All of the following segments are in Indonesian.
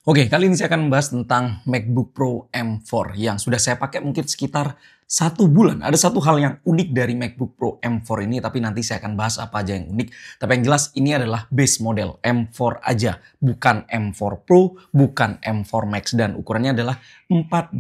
Oke, kali ini saya akan membahas tentang MacBook Pro M4 yang sudah saya pakai mungkin sekitar 1 bulan. Ada satu hal yang unik dari MacBook Pro M4 ini, tapi nanti saya akan bahas apa aja yang unik. Tapi yang jelas ini adalah base model M4 aja, bukan M4 Pro, bukan M4 Max, dan ukurannya adalah 14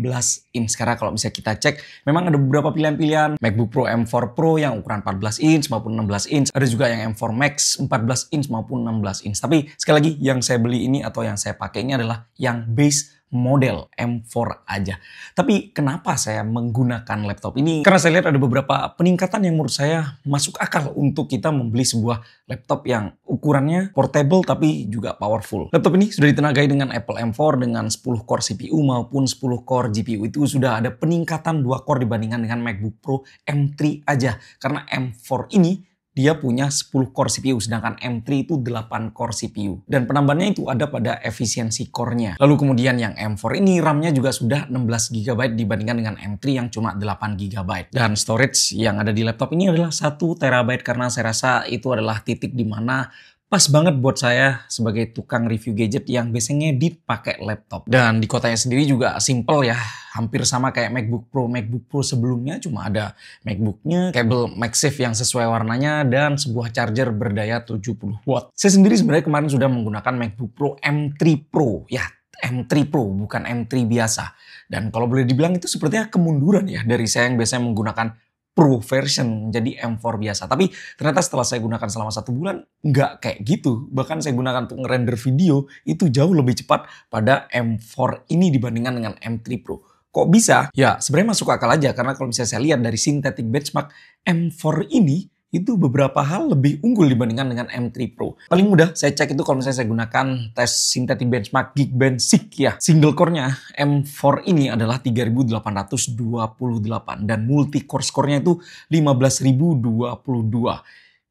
inch. Karena kalau bisa kita cek, memang ada beberapa pilihan-pilihan MacBook Pro M4 Pro yang ukuran 14 inch maupun 16 inch. Ada juga yang M4 Max 14 inch maupun 16 inch. Tapi sekali lagi yang saya beli ini atau yang saya pakai ini adalah yang base model M4 aja. Tapi kenapa saya menggunakan laptop ini? Karena saya lihat ada beberapa peningkatan yang menurut saya masuk akal untuk kita membeli sebuah laptop yang ukurannya portable tapi juga powerful. Laptop ini sudah ditenagai dengan Apple M4 dengan 10 core CPU maupun 10 core GPU. Itu sudah ada peningkatan 2 core dibandingkan dengan MacBook Pro M3 aja. Karena M4 ini dia punya 10 core CPU, sedangkan M3 itu 8 core CPU. Dan penambahannya itu ada pada efisiensi core-nya. Lalu kemudian yang M4 ini RAM-nya juga sudah 16 GB dibandingkan dengan M3 yang cuma 8 GB. Dan storage yang ada di laptop ini adalah 1 TB karena saya rasa itu adalah titik di mana pas banget buat saya sebagai tukang review gadget yang biasanya ngedit pakai laptop. Dan di kotanya sendiri juga simple ya. Hampir sama kayak MacBook Pro. MacBook Pro sebelumnya cuma ada MacBook-nya, kabel MagSafe yang sesuai warnanya, dan sebuah charger berdaya 70 watt. Saya sendiri sebenarnya kemarin sudah menggunakan MacBook Pro M3 Pro. Ya, M3 Pro, bukan M3 biasa. Dan kalau boleh dibilang itu sepertinya kemunduran ya dari saya yang biasanya menggunakan Pro version jadi M4 biasa. Tapi ternyata setelah saya gunakan selama 1 bulan, nggak kayak gitu. Bahkan saya gunakan untuk ngerender video, itu jauh lebih cepat pada M4 ini dibandingkan dengan M3 Pro. Kok bisa? Ya sebenarnya masuk akal aja, karena kalau misalnya saya lihat dari synthetic benchmark, M4 ini itu beberapa hal lebih unggul dibandingkan dengan M3 Pro. Paling mudah saya cek itu kalau misalnya saya gunakan tes synthetic benchmark Geekbench 6 ya. Single core-nya M4 ini adalah 3828 dan multi core score-nya itu 15022.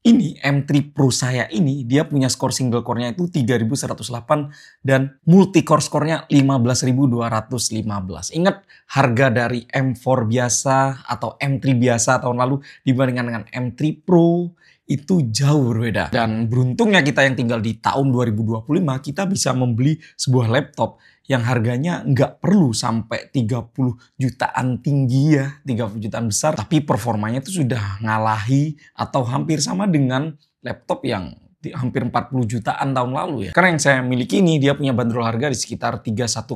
Ini M3 Pro saya ini dia punya skor single core-nya itu 3108 dan multi core score-nya 15215. Ingat harga dari M4 biasa atau M3 biasa tahun lalu dibandingkan dengan M3 Pro itu jauh berbeda. Dan beruntungnya kita yang tinggal di tahun 2025 kita bisa membeli sebuah laptop yang harganya nggak perlu sampai 30 jutaan tinggi ya, 30 jutaan besar, tapi performanya itu sudah ngalahi atau hampir sama dengan laptop yang hampir 40 jutaan tahun lalu ya. Karena yang saya miliki ini dia punya bandrol harga di sekitar 31,2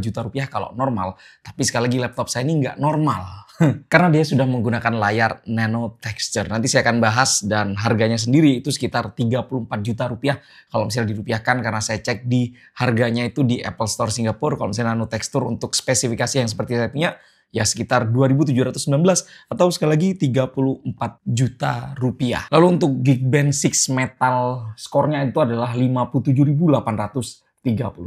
juta rupiah kalau normal, tapi sekali lagi laptop saya ini nggak normal. Karena dia sudah menggunakan layar nano texture. Nanti saya akan bahas, dan harganya sendiri itu sekitar 34 juta rupiah kalau misalnya dirupiahkan, karena saya cek di harganya itu di Apple Store Singapura. Kalau misalnya nano texture untuk spesifikasi yang seperti saya punya ya sekitar 2.719 atau sekali lagi 34 juta rupiah. Lalu untuk Geekbench 6 metal skornya itu adalah 57.830.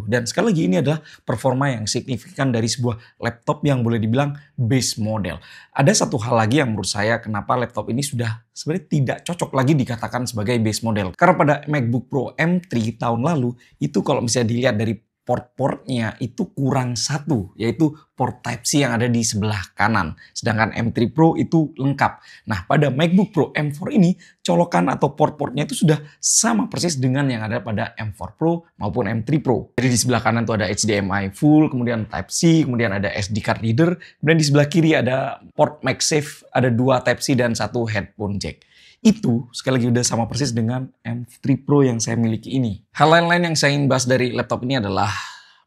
Dan sekali lagi ini adalah performa yang signifikan dari sebuah laptop yang boleh dibilang base model. Ada satu hal lagi yang menurut saya kenapa laptop ini sudah sebenarnya tidak cocok lagi dikatakan sebagai base model. Karena pada MacBook Pro M3 tahun lalu itu kalau misalnya dilihat dari port-portnya itu kurang satu, yaitu port Type-C yang ada di sebelah kanan. Sedangkan M3 Pro itu lengkap. Nah, pada MacBook Pro M4 ini, colokan atau port-portnya itu sudah sama persis dengan yang ada pada M4 Pro maupun M3 Pro. Jadi di sebelah kanan itu ada HDMI full, kemudian Type-C, kemudian ada SD card reader, dan di sebelah kiri ada port MagSafe, ada 2 Type-C dan 1 headphone jack. Itu sekali lagi udah sama persis dengan M3 Pro yang saya miliki ini. Hal lain-lain yang saya ingin bahas dari laptop ini adalah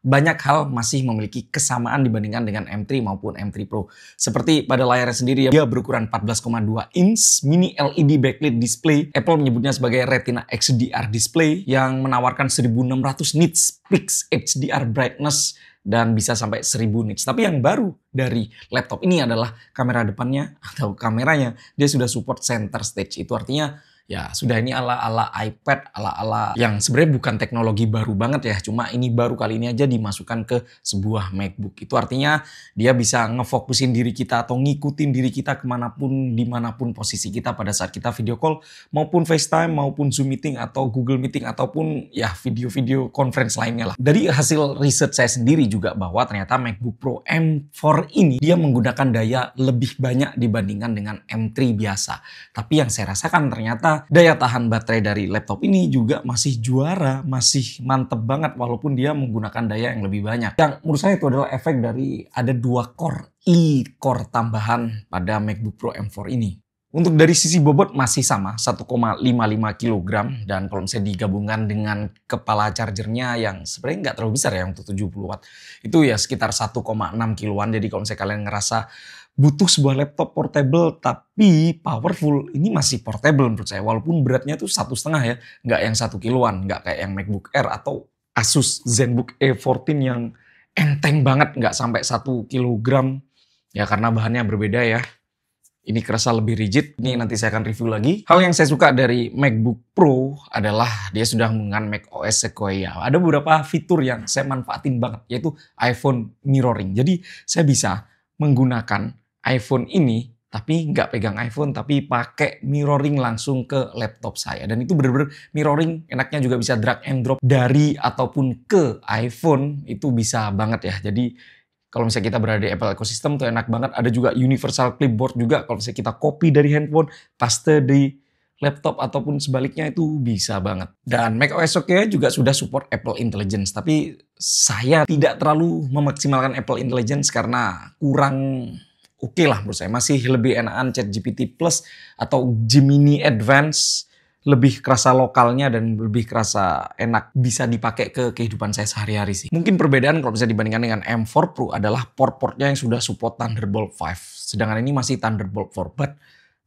banyak hal masih memiliki kesamaan dibandingkan dengan M3 maupun M3 Pro. Seperti pada layarnya sendiri, dia berukuran 14,2 inch, mini LED backlit display. Apple menyebutnya sebagai Retina XDR display yang menawarkan 1600 nits peak HDR brightness dan bisa sampai 1000 nits. Tapi yang baru dari laptop ini adalah kamera depannya atau kameranya dia sudah support center stage. Itu artinya ya sudah ini ala-ala iPad, ala-ala yang sebenarnya bukan teknologi baru banget ya. Cuma ini baru kali ini aja dimasukkan ke sebuah MacBook. Itu artinya dia bisa ngefokusin diri kita atau ngikutin diri kita kemanapun, dimanapun posisi kita pada saat kita video call, maupun FaceTime, maupun Zoom meeting atau Google Meeting, ataupun ya video-video conference lainnya lah. Dari hasil riset saya sendiri juga bahwa ternyata MacBook Pro M4 ini dia menggunakan daya lebih banyak dibandingkan dengan M3 biasa. Tapi yang saya rasakan ternyata karena daya tahan baterai dari laptop ini juga masih juara, masih mantep banget walaupun dia menggunakan daya yang lebih banyak. Yang menurut saya itu adalah efek dari ada 2 core core tambahan pada MacBook Pro M4 ini. Untuk dari sisi bobot masih sama 1,55 kg, dan kalau misalnya digabungkan dengan kepala chargernya yang sebenarnya nggak terlalu besar ya untuk 70 watt, itu ya sekitar 1,6 kiloan. Jadi kalau misalnya kalian ngerasa butuh sebuah laptop portable tapi powerful, ini masih portable menurut saya, walaupun beratnya tuh 1,5 ya, nggak yang 1 kiloan, nggak kayak yang MacBook Air atau Asus ZenBook A14 yang enteng banget, nggak sampai 1 kilogram ya, karena bahannya berbeda ya. Ini kerasa lebih rigid, ini nanti saya akan review lagi. Hal yang saya suka dari MacBook Pro adalah dia sudah menggunakan macOS Sequoia. Ada beberapa fitur yang saya manfaatin banget, yaitu iPhone mirroring. Jadi saya bisa menggunakan iPhone ini, tapi nggak pegang iPhone, tapi pakai mirroring langsung ke laptop saya. Dan itu bener-bener mirroring, enaknya juga bisa drag and drop dari ataupun ke iPhone, itu bisa banget ya. Jadi kalau misalnya kita berada di Apple ecosystem tuh enak banget. Ada juga universal clipboard juga. Kalau misalnya kita copy dari handphone, paste di laptop ataupun sebaliknya, itu bisa banget. Dan macOS Sequoia juga sudah support Apple Intelligence. Tapi saya tidak terlalu memaksimalkan Apple Intelligence karena kurang oke lah menurut saya. Masih lebih enakan ChatGPT Plus atau Gemini Advance. Lebih kerasa lokalnya dan lebih kerasa enak bisa dipakai ke kehidupan saya sehari-hari sih. Mungkin perbedaan kalau bisa dibandingkan dengan M4 Pro adalah port-portnya yang sudah support Thunderbolt 5. Sedangkan ini masih Thunderbolt 4, but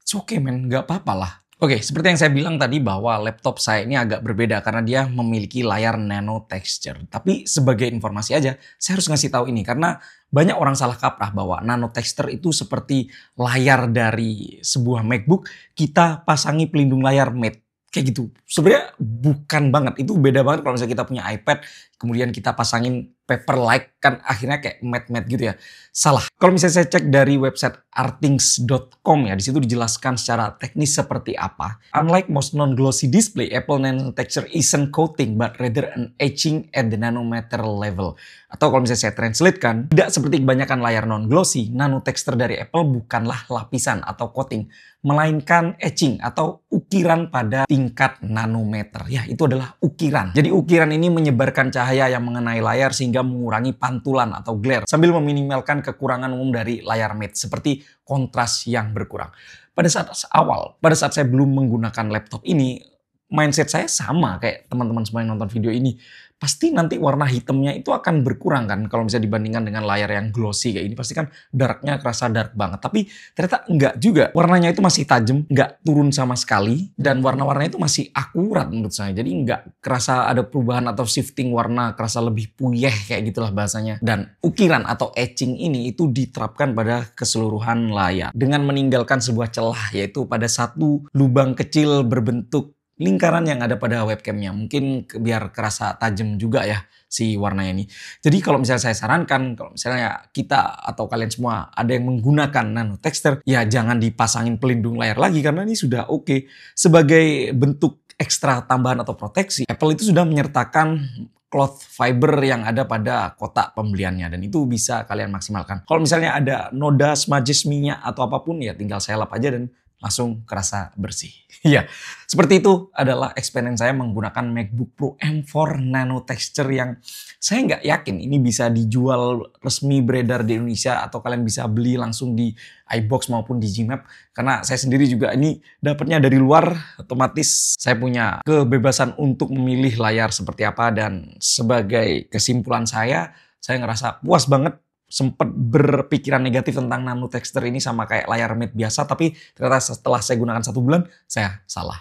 it's okay man, nggak apa-apa lah. Oke, seperti yang saya bilang tadi bahwa laptop saya ini agak berbeda karena dia memiliki layar nano texture. Tapi sebagai informasi aja, saya harus ngasih tahu ini karena banyak orang salah kaprah bahwa nano texture itu seperti layar dari sebuah MacBook kita pasangi pelindung layar matte. Kayak gitu. Sebenarnya bukan banget. Itu beda banget kalau misalnya kita punya iPad, kemudian kita pasangin Paperlike, kan akhirnya kayak matte-matte gitu ya. Salah. Kalau misalnya saya cek dari website artthings.com ya, di situ dijelaskan secara teknis seperti apa. Unlike most non-glossy display, Apple Nano Texture isn't coating, but rather an etching at the nanometer level. Atau kalau misalnya saya translatekan, tidak seperti kebanyakan layar non-glossy, nano texture dari Apple bukanlah lapisan atau coating, melainkan etching atau ukiran pada tingkat nanometer. Ya, itu adalah ukiran. Jadi ukiran ini menyebarkan cahaya yang mengenai layar sehingga mengurangi pantulan atau glare sambil meminimalkan kekurangan umum dari layar matte seperti kontras yang berkurang. Pada saat saya belum menggunakan laptop ini, mindset saya sama kayak teman-teman semua yang nonton video ini. Pasti nanti warna hitamnya itu akan berkurang kan kalau misalnya dibandingkan dengan layar yang glossy kayak ini. Pasti kan darknya kerasa dark banget. Tapi ternyata enggak juga. Warnanya itu masih tajam, enggak turun sama sekali. Dan warna-warnanya itu masih akurat menurut saya. Jadi enggak kerasa ada perubahan atau shifting warna, kerasa lebih puyeh kayak gitulah bahasanya. Dan ukiran atau etching ini itu diterapkan pada keseluruhan layar. Dengan meninggalkan sebuah celah, yaitu pada satu lubang kecil berbentuk lingkaran yang ada pada webcamnya. Mungkin biar kerasa tajam juga ya si warnanya ini. Jadi kalau misalnya saya sarankan, kalau misalnya kita atau kalian semua ada yang menggunakan nano texture, ya jangan dipasangin pelindung layar lagi karena ini sudah oke. Sebagai bentuk ekstra tambahan atau proteksi, Apple itu sudah menyertakan cloth fiber yang ada pada kotak pembeliannya, dan itu bisa kalian maksimalkan. Kalau misalnya ada noda, smudges, minyak atau apapun, ya tinggal saya lap aja dan langsung kerasa bersih. Ya, seperti itu adalah experience saya menggunakan MacBook Pro M4 Nano Texture yang saya nggak yakin ini bisa dijual resmi beredar di Indonesia atau kalian bisa beli langsung di iBox maupun di Gmap. Karena saya sendiri juga ini dapatnya dari luar, otomatis saya punya kebebasan untuk memilih layar seperti apa, dan sebagai kesimpulan saya ngerasa puas banget. Sempat berpikiran negatif tentang nano texture ini sama kayak layar matte biasa, tapi ternyata setelah saya gunakan 1 bulan, saya salah.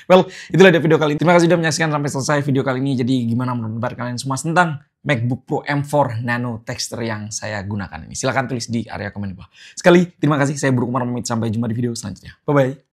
Well, itulah dia video kali ini. Terima kasih sudah menyaksikan sampai selesai video kali ini. Jadi gimana menurut kalian semua tentang MacBook Pro M4 Nano Texture yang saya gunakan ini? Silahkan tulis di area komen di bawah. Sekali, terima kasih. Saya Bro Kumar pamit. Sampai jumpa di video selanjutnya. Bye-bye.